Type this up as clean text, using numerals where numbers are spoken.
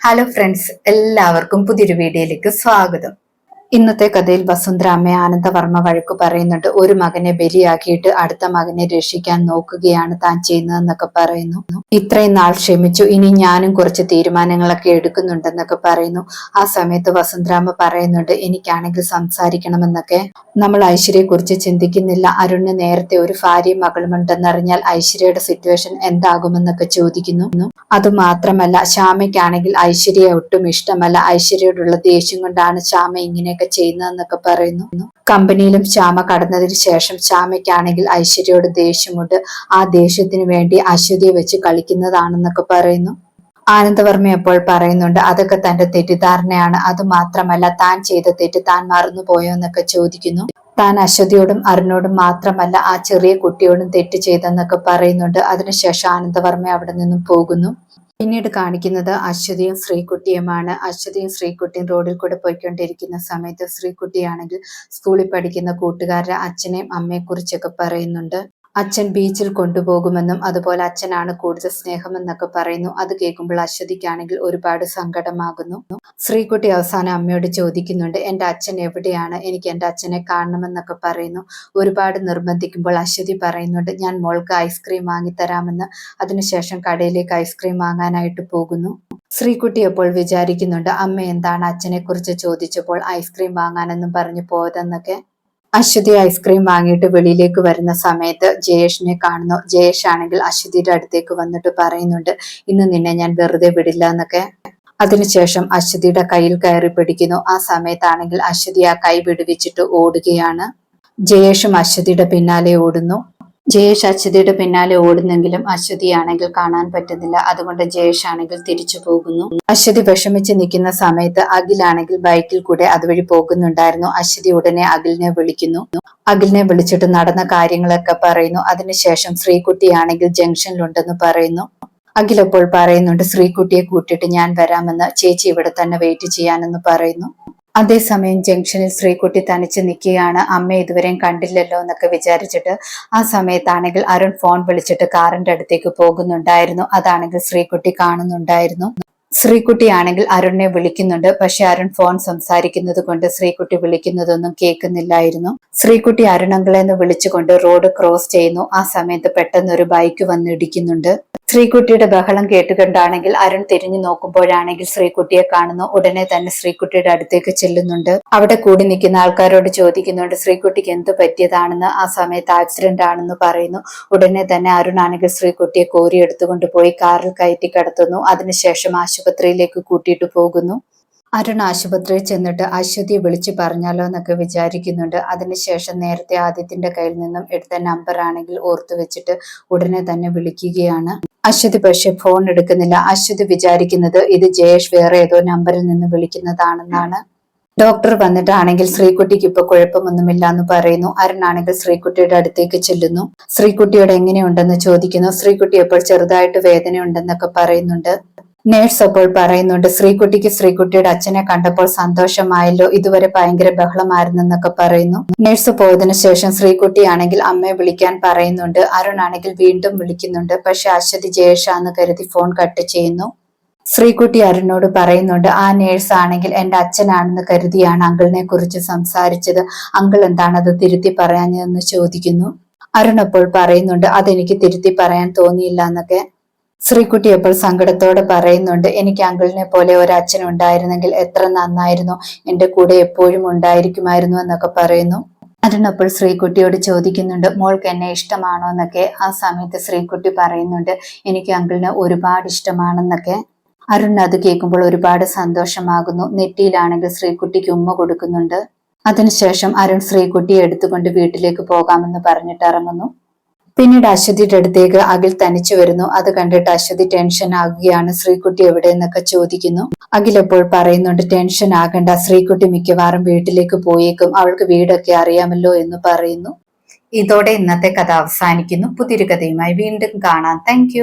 Hello friends, എല്ലാവർക്കും പുതിയൊരു വീഡിയോയിലേക്ക് സ്വാഗതം. ഇന്നത്തെ കഥയിൽ വസുന്ധര അമ്മയെ ആനന്ദവർമ്മ വഴക്കു പറയുന്നുണ്ട്. ഒരു മകനെ ബലിയാക്കിയിട്ട് അടുത്ത മകനെ രക്ഷിക്കാൻ നോക്കുകയാണ് താൻ ചെയ്യുന്നതെന്നൊക്കെ പറയുന്നു. ഇത്രയും നാൾ ക്ഷമിച്ചു, ഇനി ഞാനും കുറച്ച് തീരുമാനങ്ങളൊക്കെ എടുക്കുന്നുണ്ടെന്നൊക്കെ പറയുന്നു. ആ സമയത്ത് വസുന്ധരാമ്മ പറയുന്നുണ്ട്, എനിക്കാണെങ്കിൽ സംസാരിക്കണമെന്നൊക്കെ. നമ്മൾ ഐശ്വര്യയെ കുറിച്ച് ചിന്തിക്കുന്നില്ല. അരുണിന് നേരത്തെ ഒരു ഭാര്യയും മകളുമുണ്ടെന്നറിഞ്ഞാൽ ഐശ്വര്യയുടെ സിറ്റുവേഷൻ എന്താകുമെന്നൊക്കെ ചോദിക്കുന്നു. അതുമാത്രമല്ല, ശ്യാമയ്ക്കാണെങ്കിൽ ഐശ്വര്യയെ ഒട്ടും ഇഷ്ടമല്ല. ഐശ്വര്യയോടുള്ള ദേഷ്യം കൊണ്ടാണ് ശ്യാമ ഇങ്ങനെയൊക്കെ ചെയ്യുന്നതെന്നൊക്കെ പറയുന്നു. കമ്പനിയിലും ശ്യാമ കടന്നതിന് ശേഷം ശ്യാമയ്ക്കാണെങ്കിൽ ഐശ്വര്യയോട് ദേഷ്യമുണ്ട്. ആ ദേഷ്യത്തിന് വേണ്ടി അശ്വതിയെ വെച്ച് കളിക്കുന്നതാണെന്നൊക്കെ പറയുന്നു. ആനന്ദവർമ്മ അപ്പോൾ പറയുന്നുണ്ട്, അതൊക്കെ തന്റെ തെറ്റിദ്ധാരണയാണ്. അത് മാത്രമല്ല, താൻ ചെയ്ത തെറ്റ് താൻ മറന്നുപോയോ എന്നൊക്കെ ചോദിക്കുന്നു. താൻ അശ്വതിയോടും അരുണോടും മാത്രമല്ല ആ ചെറിയ കുട്ടിയോടും തെറ്റ് ചെയ്തെന്നൊക്കെ പറയുന്നുണ്ട്. അതിനുശേഷം ആനന്ദവർമ്മ അവിടെ നിന്നും പോകുന്നു. പിന്നീട് കാണിക്കുന്നത് അശ്വതിയും ശ്രീകുട്ടിയുമാണ്. അശ്വതിയും ശ്രീകുട്ടിയും റോഡിൽ കൂടെ പോയിക്കൊണ്ടിരിക്കുന്ന സമയത്ത് ശ്രീകുട്ടിയാണെങ്കിൽ സ്കൂളിൽ പഠിക്കുന്ന കൂട്ടുകാരുടെ അച്ഛനെയും അമ്മയെ കുറിച്ചൊക്കെ പറയുന്നുണ്ട്. അച്ഛൻ ബീച്ചിൽ കൊണ്ടുപോകുമെന്നും അതുപോലെ അച്ഛനാണ് കൂടുതൽ സ്നേഹമെന്നൊക്കെ പറയുന്നു. അത് കേൾക്കുമ്പോൾ അശ്വതിക്കാണെങ്കിൽ ഒരുപാട് സങ്കടമാകുന്നു. ശ്രീകുട്ടി അവസാനം അമ്മയോട് ചോദിക്കുന്നുണ്ട്, എൻ്റെ അച്ഛൻ എവിടെയാണ്, എനിക്ക് എൻ്റെ അച്ഛനെ കാണണമെന്നൊക്കെ പറയുന്നു. ഒരുപാട് നിർബന്ധിക്കുമ്പോൾ അശ്വതി പറയുന്നുണ്ട്, ഞാൻ മോൾക്ക് ഐസ്ക്രീം വാങ്ങിത്തരാമെന്ന്. അതിനുശേഷം കടയിലേക്ക് ഐസ്ക്രീം വാങ്ങാനായിട്ട് പോകുന്നു. ശ്രീകുട്ടി അപ്പോൾ വിചാരിക്കുന്നുണ്ട്, അമ്മ എന്താണ് അച്ഛനെ കുറിച്ച് ചോദിച്ചപ്പോൾ ഐസ്ക്രീം വാങ്ങാനെന്നും പറഞ്ഞു പോയതെന്നൊക്കെ. അശ്വതി ഐസ്ക്രീം വാങ്ങിയിട്ട് വെളിയിലേക്ക് വരുന്ന സമയത്ത് ജയേഷിനെ കാണുന്നു. ജയേഷ് ആണെങ്കിൽ അശ്വതിയുടെ അടുത്തേക്ക് വന്നിട്ട് പറയുന്നുണ്ട്, ഇന്ന് നിന്നെ ഞാൻ വെറുതെ വിടില്ല എന്നൊക്കെ. അതിനുശേഷം അശ്വതിയുടെ കയ്യിൽ കയറി പിടിക്കുന്നു. ആ സമയത്താണെങ്കിൽ അശ്വതി ആ കൈ വിടുവിച്ചിട്ട് ഓടുകയാണ്. ജയേഷും അശ്വതിയുടെ പിന്നാലെ ഓടുന്നു. ജയേഷ് അശ്വതിയുടെ പിന്നാലെ ഓടുന്നെങ്കിലും അശ്വതിയാണെങ്കിൽ കാണാൻ പറ്റുന്നില്ല. അതുകൊണ്ട് ജയേഷ് ആണെങ്കിൽ തിരിച്ചു പോകുന്നു. അശ്വതി വിഷമിച്ച് നിൽക്കുന്ന സമയത്ത് അഖിലാണെങ്കിൽ ബൈക്കിൽ കൂടെ അതുവഴി പോകുന്നുണ്ടായിരുന്നു. അശ്വതി ഉടനെ അഖിലിനെ വിളിക്കുന്നു. അഖിലിനെ വിളിച്ചിട്ട് നടന്ന കാര്യങ്ങളൊക്കെ പറയുന്നു. അതിനുശേഷം ശ്രീകുട്ടിയാണെങ്കിൽ ജംഗ്ഷനിലുണ്ടെന്ന് പറയുന്നു. അഖിൽ അപ്പോൾ പറയുന്നുണ്ട്, ശ്രീകുട്ടിയെ കൂട്ടിയിട്ട് ഞാൻ വരാമെന്ന്, ചേച്ചി ഇവിടെ തന്നെ വെയിറ്റ് ചെയ്യാനെന്ന് പറയുന്നു. അതേസമയം ജംഗ്ഷനിൽ ശ്രീകുട്ടി തനിച്ച് നിൽക്കുകയാണ്. അമ്മ ഇതുവരെയും കണ്ടില്ലല്ലോ എന്നൊക്കെ വിചാരിച്ചിട്ട് ആ സമയത്താണെങ്കിൽ അരുൺ ഫോൺ വിളിച്ചിട്ട് കാറിന്റെ അടുത്തേക്ക് പോകുന്നുണ്ടായിരുന്നു. അതാണെങ്കിൽ ശ്രീകുട്ടി കാണുന്നുണ്ടായിരുന്നു. ശ്രീകുട്ടിയാണെങ്കിൽ അരുണിനെ വിളിക്കുന്നുണ്ട്. പക്ഷെ അരുൺ ഫോൺ സംസാരിക്കുന്നത് കൊണ്ട് ശ്രീകുട്ടി വിളിക്കുന്നതൊന്നും കേൾക്കുന്നില്ലായിരുന്നു. ശ്രീകുട്ടി അരുണങ്കളെന്ന് വിളിച്ചുകൊണ്ട് റോഡ് ക്രോസ് ചെയ്യുന്നു. ആ സമയത്ത് പെട്ടെന്ന് ഒരു ബൈക്ക് വന്ന് ഇടിക്കുന്നുണ്ട്. ശ്രീകുട്ടിയുടെ ബഹളം കേട്ടുകൊണ്ടാണെങ്കിൽ അരുൺ തിരിഞ്ഞു നോക്കുമ്പോഴാണെങ്കിൽ ശ്രീകുട്ടിയെ കാണുന്നു. ഉടനെ തന്നെ ശ്രീകുട്ടിയുടെ അടുത്തേക്ക് ചെല്ലുന്നുണ്ട്. അവിടെ കൂടി നിൽക്കുന്ന ആൾക്കാരോട് ചോദിക്കുന്നുണ്ട്, ശ്രീകുട്ടിക്ക് എന്ത് പറ്റിയതാണെന്ന്. ആ സമയത്ത് ആക്സിഡന്റ് ആണെന്ന് പറയുന്നു. ഉടനെ തന്നെ അരുൺ ആണെങ്കിൽ ശ്രീകുട്ടിയെ കോരി എടുത്തുകൊണ്ട് പോയി കാറിൽ കയറ്റി കിടത്തുന്നു. അതിനുശേഷം ആശുപത്രിയിലേക്ക് കൂട്ടിയിട്ട് പോകുന്നു. അരുൺ ആശുപത്രിയിൽ ചെന്നിട്ട് അശ്വതിയെ വിളിച്ചു പറഞ്ഞാലോ എന്നൊക്കെ വിചാരിക്കുന്നുണ്ട്. അതിനുശേഷം നേരത്തെ ആദിത്യന്റെ കയ്യിൽ നിന്നും എടുത്ത നമ്പർ ആണെങ്കിൽ ഓർത്തു വെച്ചിട്ട് ഉടനെ തന്നെ വിളിക്കുകയാണ്. അശ്വതി പക്ഷെ ഫോൺ എടുക്കുന്നില്ല. അശ്വതി വിചാരിക്കുന്നത് ഇത് ജയേഷ് വേറെ ഏതോ നമ്പറിൽ നിന്ന് വിളിക്കുന്നതാണെന്നാണ്. ഡോക്ടർ വന്നിട്ടാണെങ്കിൽ ശ്രീകുട്ടിക്ക് ഇപ്പൊ കുഴപ്പമൊന്നുമില്ല എന്ന് പറയുന്നു. അരുണാണെങ്കിൽ ശ്രീകുട്ടിയുടെ അടുത്തേക്ക് ചെല്ലുന്നു. ശ്രീകുട്ടിയോട് എങ്ങനെയുണ്ടെന്ന് ചോദിക്കുന്നു. ശ്രീകുട്ടി അപ്പോൾ ചെറുതായിട്ട് വേദനയുണ്ടെന്നൊക്കെ പറയുന്നുണ്ട്. നേഴ്സ് അപ്പോൾ പറയുന്നുണ്ട്, ശ്രീകുട്ടിക്ക് ശ്രീകുട്ടിയുടെ അച്ഛനെ കണ്ടപ്പോൾ സന്തോഷമായല്ലോ, ഇതുവരെ ഭയങ്കര ബഹളമായിരുന്നെന്നൊക്കെ പറയുന്നു. നേഴ്സ് പോയതിനു ശേഷം ശ്രീകുട്ടിയാണെങ്കിൽ അമ്മയെ വിളിക്കാൻ പറയുന്നുണ്ട്. അരുൺ ആണെങ്കിൽ വീണ്ടും വിളിക്കുന്നുണ്ട്. പക്ഷെ അശ്വതി ജയേഷാന്ന് കരുതി ഫോൺ കട്ട് ചെയ്യുന്നു. ശ്രീകുട്ടി അരുണിനോട് പറയുന്നുണ്ട്, ആ നേഴ്സ് ആണെങ്കിൽ എന്റെ അച്ഛനാണെന്ന് കരുതിയാണ് അങ്കിളിനെ കുറിച്ച് സംസാരിച്ചത്. അങ്കിൾ എന്താണ് അത് തിരുത്തി പറയാഞ്ഞതെന്ന് ചോദിക്കുന്നു. അരുൺ അപ്പോൾ പറയുന്നുണ്ട്, അതെനിക്ക് തിരുത്തി പറയാൻ തോന്നിയില്ല എന്നൊക്കെ. ശ്രീകുട്ടി അപ്പോൾ സങ്കടത്തോടെ പറയുന്നുണ്ട്, എനിക്ക് അങ്കിളിനെ പോലെ ഒരു അച്ഛൻ ഉണ്ടായിരുന്നെങ്കിൽ എത്ര നന്നായിരുന്നു, എന്റെ കൂടെ എപ്പോഴും ഉണ്ടായിരിക്കുമായിരുന്നു എന്നൊക്കെ പറയുന്നു. അരുൺ അപ്പോൾ ശ്രീകുട്ടിയോട് ചോദിക്കുന്നുണ്ട്, മോൾക്ക് എന്നെ ഇഷ്ടമാണോ എന്നൊക്കെ. ആ സമയത്ത് ശ്രീകുട്ടി പറയുന്നുണ്ട്, എനിക്ക് അങ്കിളിനെ ഒരുപാട് ഇഷ്ടമാണെന്നൊക്കെ. അരുൺ അത് കേൾക്കുമ്പോൾ ഒരുപാട് സന്തോഷമാകുന്നു. നെറ്റിയിലാണെങ്കിൽ ശ്രീകുട്ടിക്ക് ഉമ്മ കൊടുക്കുന്നുണ്ട്. അതിനുശേഷം അരുൺ ശ്രീകുട്ടിയെ എടുത്തുകൊണ്ട് വീട്ടിലേക്ക് പോകാമെന്ന് പറഞ്ഞിട്ട് ഇറങ്ങുന്നു. പിന്നീട് അശ്വതിയുടെ അടുത്തേക്ക് അഖിൽ തനിച്ചു വരുന്നു. അത് കണ്ടിട്ട് അശ്വതി ടെൻഷൻ ആകുകയാണ്. ശ്രീകുട്ടി എവിടെ എന്നൊക്കെ ചോദിക്കുന്നു. അഖിൽ എപ്പോൾ പറയുന്നുണ്ട്, ടെൻഷൻ ആകണ്ട, ശ്രീകുട്ടി മിക്കവാറും വീട്ടിലേക്ക് പോയേക്കും, അവൾക്ക് വീടൊക്കെ അറിയാമല്ലോ എന്ന് പറയുന്നു. ഇതോടെ ഇന്നത്തെ കഥ അവസാനിക്കുന്നു. പുതിയൊരു കഥയുമായി വീണ്ടും കാണാം. താങ്ക്